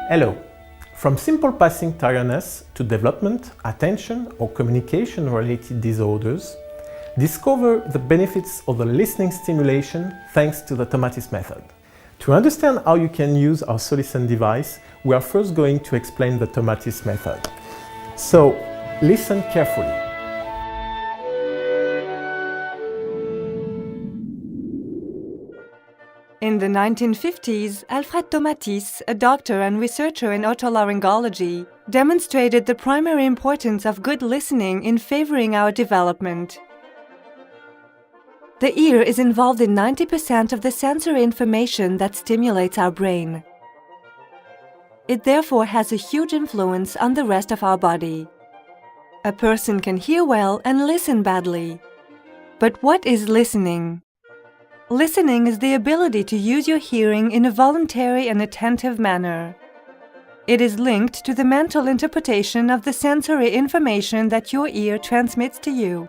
Hello. From simple passing tiredness to development, attention or communication-related disorders, discover the benefits of the listening stimulation thanks to the Tomatis method. To understand how you can use our Solisten device, we are first going to explain the Tomatis method. So, listen carefully. In the 1950s, Alfred Tomatis, a doctor and researcher in otolaryngology, demonstrated the primary importance of good listening in favoring our development. The ear is involved in 90% of the sensory information that stimulates our brain. It therefore has a huge influence on the rest of our body. A person can hear well and listen badly. But what is listening? Listening is the ability to use your hearing in a voluntary and attentive manner. It is linked to the mental interpretation of the sensory information that your ear transmits to you.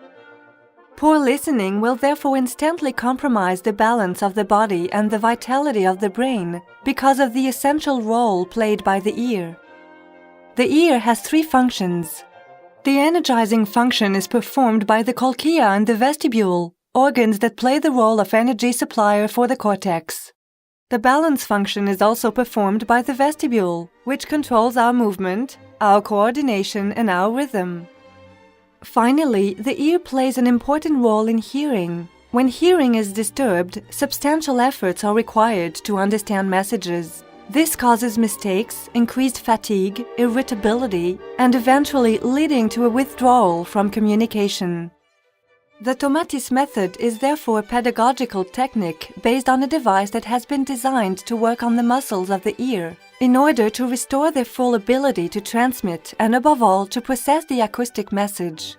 Poor listening will therefore instantly compromise the balance of the body and the vitality of the brain because of the essential role played by the ear. The ear has three functions. The energizing function is performed by the cochlea and the vestibule, organs that play the role of energy supplier for the cortex. The balance function is also performed by the vestibule, which controls our movement, our coordination and our rhythm. Finally, the ear plays an important role in hearing. When hearing is disturbed, substantial efforts are required to understand messages. This causes mistakes, increased fatigue, irritability, and eventually leading to a withdrawal from communication. The Tomatis method is therefore a pedagogical technique based on a device that has been designed to work on the muscles of the ear in order to restore their full ability to transmit and above all to process the acoustic message.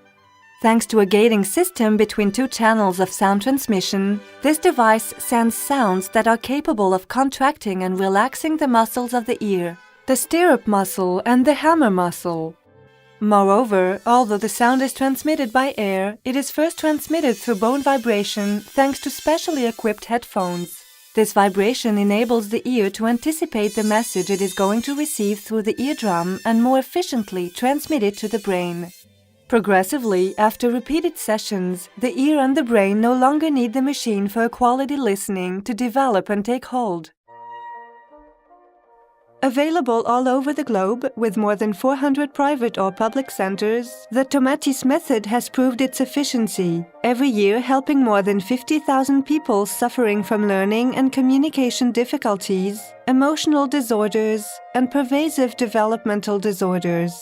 Thanks to a gating system between two channels of sound transmission, this device sends sounds that are capable of contracting and relaxing the muscles of the ear, the stirrup muscle and the hammer muscle. Moreover, although the sound is transmitted by air, it is first transmitted through bone vibration thanks to specially equipped headphones. This vibration enables the ear to anticipate the message it is going to receive through the eardrum and more efficiently transmit it to the brain. Progressively, after repeated sessions, the ear and the brain no longer need the machine for quality listening to develop and take hold. Available all over the globe, with more than 400 private or public centers, the Tomatis method has proved its efficiency, every year helping more than 50,000 people suffering from learning and communication difficulties, emotional disorders, and pervasive developmental disorders.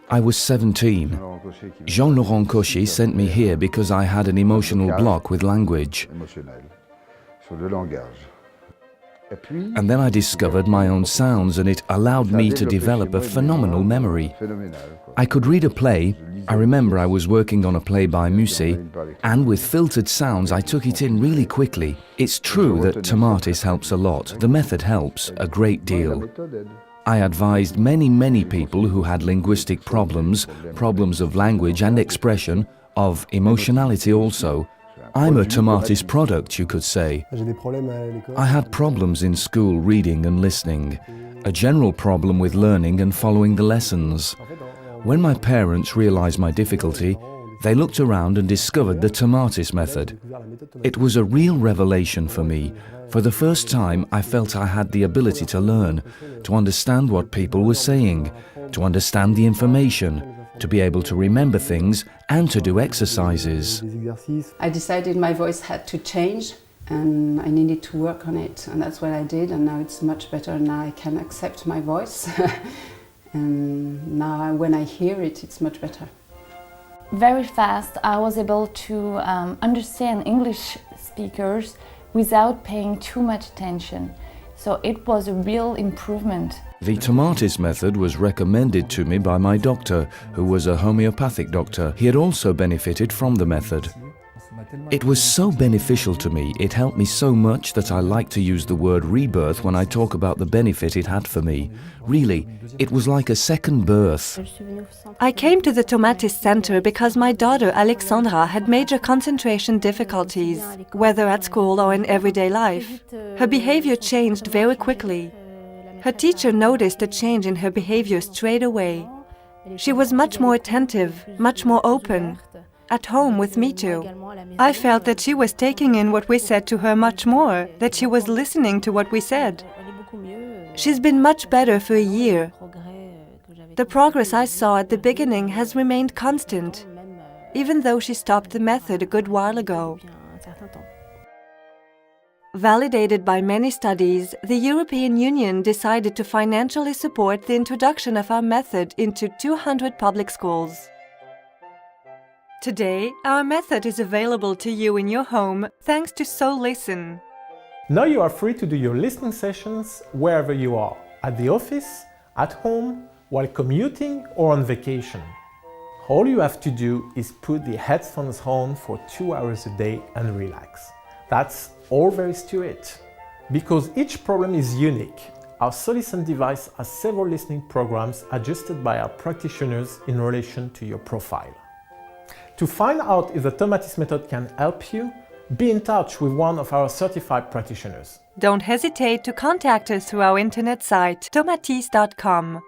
I was 17. Jean-Laurent Cauchy sent me here because I had an emotional block with language. And then I discovered my own sounds and it allowed me to develop a phenomenal memory. I could read a play. I remember I was working on a play by Musset, and with filtered sounds I took it in really quickly. It's true that Tomatis helps a lot. The method helps a great deal. I advised many people who had linguistic problems of language and expression, of emotionality also. I'm a Tomatis product, you could say. I had problems in school reading and listening, a general problem with learning and following the lessons. When my parents realized my difficulty, they looked around and discovered the Tomatis method. It was a real revelation for me. For the first time, I felt I had the ability to learn, to understand what people were saying, to understand the information, to be able to remember things and to do exercises. I decided my voice had to change and I needed to work on it, and that's what I did, and now it's much better. Now I can accept my voice and now when I hear it, it's much better. Very fast I was able to understand English speakers without paying too much attention. So it was a real improvement. The Tomatis method was recommended to me by my doctor, who was a homeopathic doctor. He had also benefited from the method. It was so beneficial to me, it helped me so much that I like to use the word rebirth when I talk about the benefit it had for me. Really, it was like a second birth. I came to the Tomatis Center because my daughter Alexandra had major concentration difficulties, whether at school or in everyday life. Her behavior changed very quickly. Her teacher noticed a change in her behavior straight away. She was much more attentive, much more open. At home with me too. I felt that she was taking in what we said to her much more, that she was listening to what we said. She's been much better for a year. The progress I saw at the beginning has remained constant, even though she stopped the method a good while ago. Validated by many studies, the European Union decided to financially support the introduction of our method into 200 public schools. Today, our method is available to you in your home thanks to So Listen. Now you are free to do your listening sessions wherever you are, at the office, at home, while commuting or on vacation. All you have to do is put the headphones on for 2 hours a day and relax. That's all there is to it. Because each problem is unique, our So Listen device has several listening programs adjusted by our practitioners in relation to your profile. To find out if the Tomatis method can help you, be in touch with one of our certified practitioners. Don't hesitate to contact us through our internet site tomatis.com.